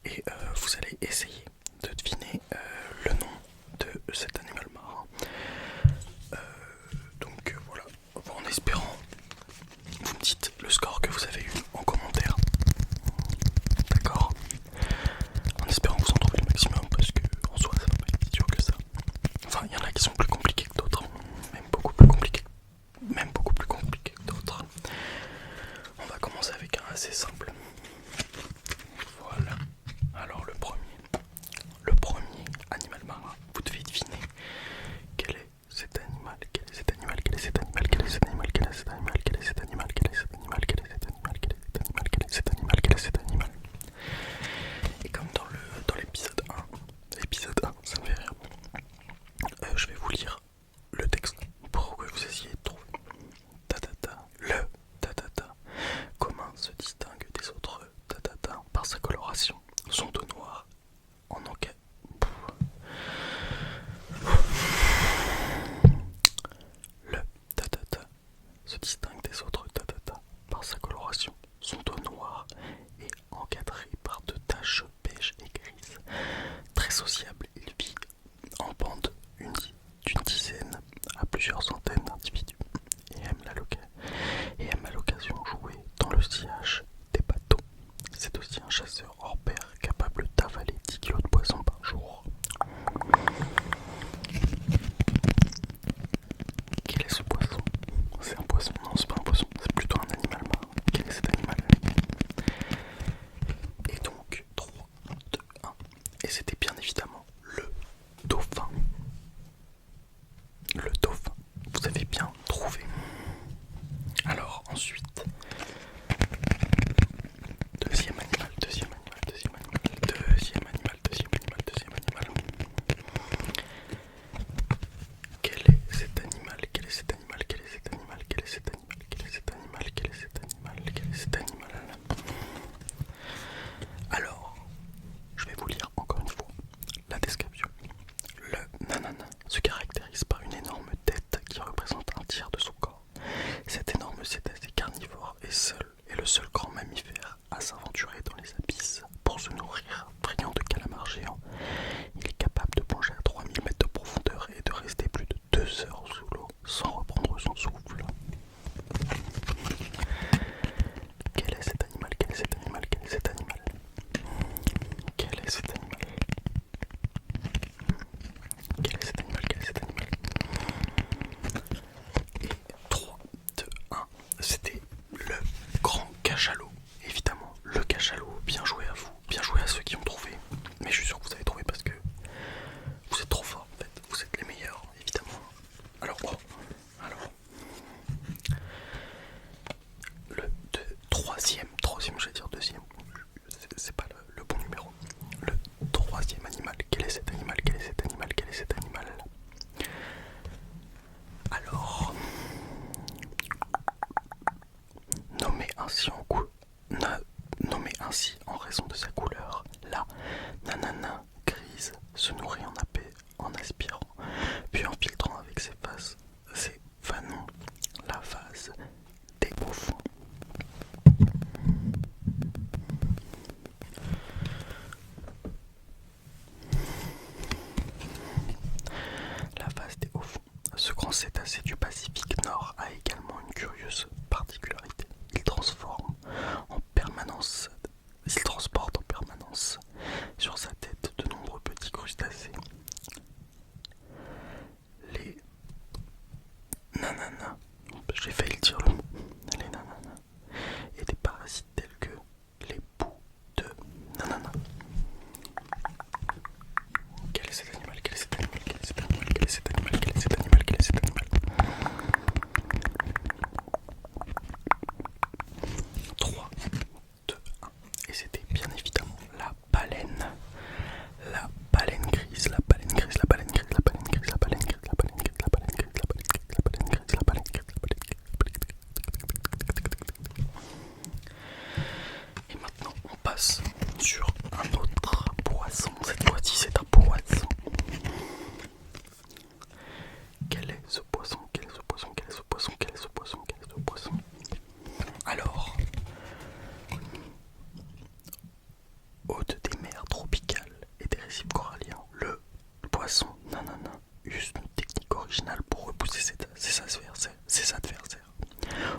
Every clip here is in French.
et vous allez essayer de deviner le nom de cet animal marin. Voilà, en espérant, vous me dites le score que vous avez eu en commentaire. D'accord. En espérant vous en trouver le maximum, parce que en soi ça va pas être si dur que ça. Enfin, il y en a qui sont plus compliqués que d'autres, même beaucoup plus compliqués que d'autres. On va commencer avec un assez simple. Voilà. Alors le premier animal marin, vous devez deviner quel est cet animal, quel est cet animal, quel est cet animal, quel est cet animal, quel est cet animal, quel est cet animal, quel est cet animal, quel est cet animal, quel est cet animal, quel est cet animal, quel est cet animal. Et comme dans l'épisode 1, ça me fait rire, je vais vous lire le texte pour que vous essayiez de trouver. Le tatata commun se distingue des autres tatata par sa coloration. Son dos noir en enquête. Le tatata se distingue des autres tatata par sa coloration. Son dos noir est encadré par deux taches beige et grises. Très sociable, il vit en bande d'une dizaine à plusieurs centaines d'individus et aime à l'occasion jouer dans le sillage des bateaux. C'est aussi un chasseur hors pair capable d'avaler 10 kilos de poisson par jour. Quel est ce poisson? C'est un poisson? Non, c'est pas un poisson, c'est plutôt un animal marin. Quel est cet animal? Et donc, 3, 2, 1. Et c'était bien évidemment le dauphin. Le dauphin. Vous avez bien trouvé. Alors, ensuite, deuxième animal. Quel est cet animal? Alors, je vais vous lire encore une fois la description. Le nanana se caractérise par une énorme tête qui représente un tiers de son corps. Cet énorme cétacé carnivore est le seul grand mammifère à s'aventurer dans les abysses pour se nourrir. Friand de calamars géants, il est capable de plonger à 3000 mètres de profondeur et de rester plus de 2 heures sous l'eau sans reprendre son souffle. Quel est cet animal? Quel est cet animal? Quel est cet animal? Quel est cet animal? Quel est cet animal? Quel est cet animal? Et 3, 2, 1, c'était le grand cachalot. Évidemment, le cachalot. Bien joué à vous, bien joué à ceux qui ont trouvé. Mais je suis sûr que vous avez trouvé parce que vous êtes trop forts en fait. Vous êtes les meilleurs, évidemment. Alors, troisième, je vais dire deuxième. C'est pas le bon numéro. Le troisième animal. Quel est cet animal? Quel est cet animal? Quel est cet animal? Alors, nommé ainsi en raison de sa couleur, la nanana grise se nourrit en aspirant, puis en filtrant avec ses fanons la vase des hauts fonds. La vase des hauts fonds. Ce grand cétacé du Pacifique Nord a également une curieuse particularité. Il transporte en permanence sur sa tête de nombreux petits crustacés. Les nananas, j'ai failli dire le mot, les nananas, et des parasites tels que les poux de nananas. Quel est cet animal? Quel est cet animal? Quel est cet animal? Quel est cet animal? Quel est cet animal? Quel est cet animal? 3, 2, 1. Et c'était bien évidemment la baleine. La baleine grise, la baleine grise, la baleine grise, la baleine grise, la baleine grise, la baleine grise, la baleine grise, la baleine grise, la baleine grise, la baleine grise, la baleine grise. Et maintenant on passe sur un autre poisson. Cette fois-ci c'est un poisson. Quel est ce poisson? Quel est ce poisson? Quel est ce poisson? Quel est ce poisson? Quel est ce poisson? Alors, hôte des mers agressif corallien, le poisson nanana use une technique originale pour repousser ses adversaires.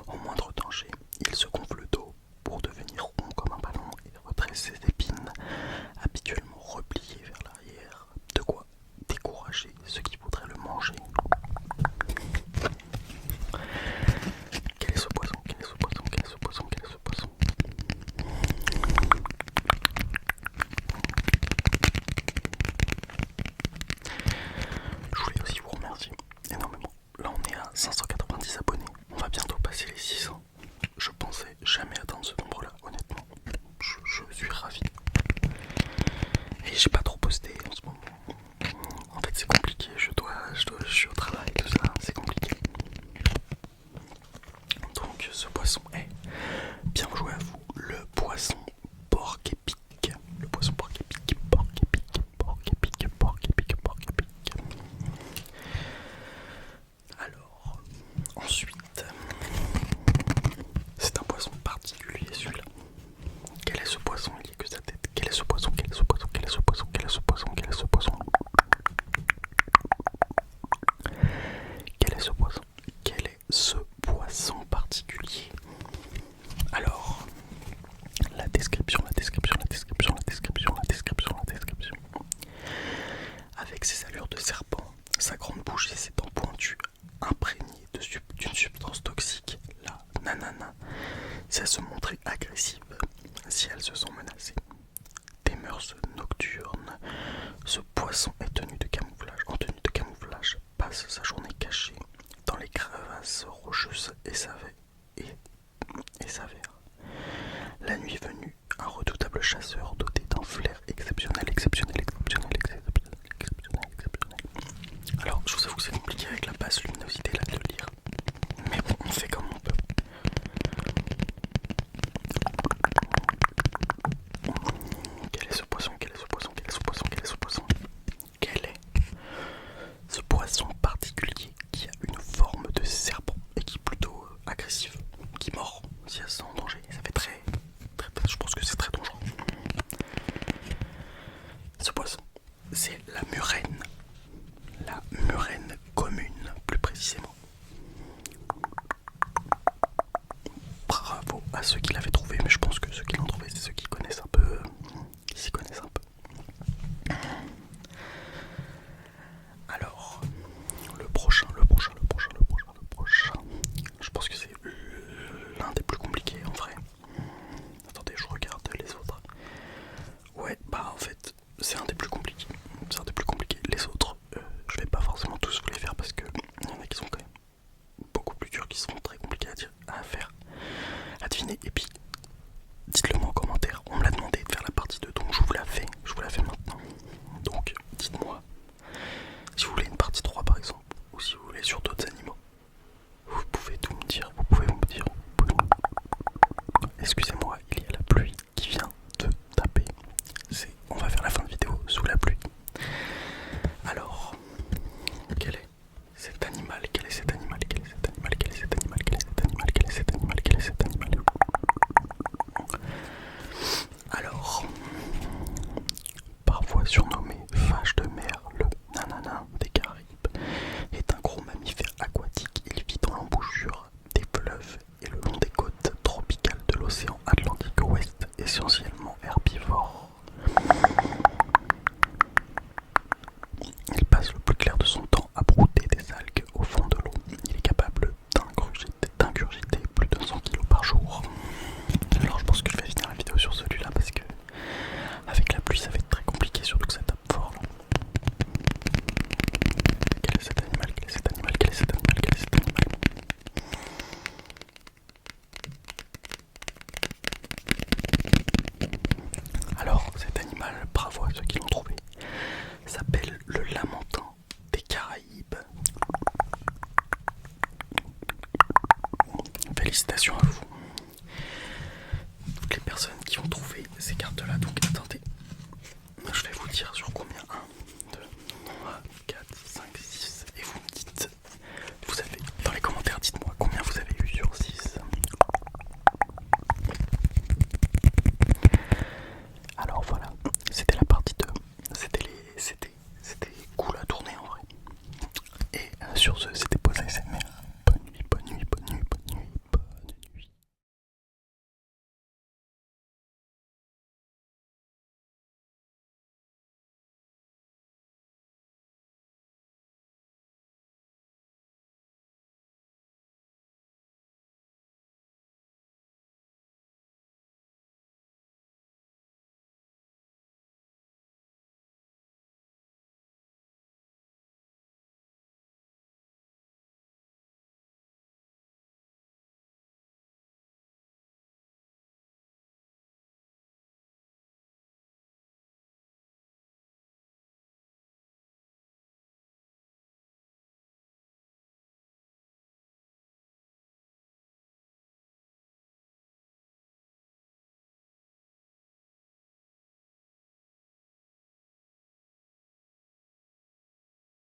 Au moindre danger, il se gonfle le dos pour devenir rond comme un ballon et redresse ses épines, habituellement repliées vers l'arrière, de quoi décourager ceux qui voudraient le manger. Quel est ce poisson? Quel est ce poisson? Quel est ce poisson? Quel est ce poisson? Je voulais aussi vous remercier énormément. Là on est à 590 abonnés. On va bientôt passer les 600. Je pensais jamais atteindre ce nombre là, honnêtement. Je suis ravi. Et j'ai pas trop posté en ce moment. En fait c'est compliqué, je suis au travail, tout ça, c'est compliqué. Donc ce poisson est, bien joué à vous, le poisson porc épic. Le poisson porc épic, porc épic, porc épic, porc épic, porc épic. Alors, ensuite, c'est un poisson particulier celui-là. Quel est ce poisson? Il n'y a que sa tête. Quel est ce poisson? Quel est ce poisson? Quel est ce poisson? Quel est ce poisson? Quel est ce poisson? Quel est ce poisson? Quel est ce poisson particulier? Alors, la description. Avec ses allures de serpent, sa grande bouche et ses dents pointues, imprégnées d'une substance toxique, la nanana, si elles se montraient agressives, si elles se sont menacées. Des mœurs nocturnes, ce poisson est en tenue de camouflage, passe sa journée cachée dans les crevasses rocheuses et s'avère. La nuit venue, un redoutable chasseur doté d'un flair exceptionnel. Alors, je vous avoue que c'est compliqué avec la basse luminosité là de le lire, mais bon, on fait comme on peut. Quel est ce poisson? Quel est ce poisson? Quel est ce poisson? Quel est ce poisson? Quel est ce poisson particulier qui a une forme de serpent et qui est plutôt agressif, qui mord si elle se sent en danger? Ça fait très, je pense que c'est très dangereux. Ce poisson, c'est la murène. La murène commune, plus précisément. Bravo à ceux qui l'avaient trouvé, mais je pense que ceux qui l'ont trouvé, c'est ceux qui connaissent un peu, qui s'y connaissent un peu. Alors, le prochain, je pense que c'est l'un des plus compliqués en vrai. Attendez, je regarde les autres. Ouais, bah en fait, c'est un des plus compliqués. Les autres, je vais pas forcément tous vous les faire parce que il y en a qui sont quand même beaucoup plus durs, qui seront très compliqués à faire, à deviner. Et puis, dites-le moi en commentaire. On me l'a demandé de faire la partie 2, donc je vous la fais maintenant. Donc, dites-moi si vous voulez une partie 3 par exemple, ou si vous voulez sur d'autres animaux. Vous pouvez tout me dire, Excusez-moi, il y a la pluie qui vient de taper. On va faire la fin de vidéo sous la pluie. Alors, quel est cet animal? Alors, parfois surnommé vache de mer, le nanana des Caraïbes est un gros mammifère aquatique. Il vit dans l'embouchure des fleuves et le long des côtes tropicales de l'océan Atlantique Ouest, essentiellement herbivore. Il passe le plus clair de son temps à brouter des algues au fond de l'eau. Il est capable d'ingurgiter plus de 100 kg par jour. Alors je pense que je vais finir la vidéo sur celui-là parce que avec la pluie ça va être très compliqué, surtout que ça tape fort là. Quel est cet animal? Alors cet animal, bravo à ceux qui l'ont trouvé, s'appelle le lamentin des Caraïbes. Félicitations à vous, toutes les personnes qui ont trouvé ces cartes là. Donc attendez,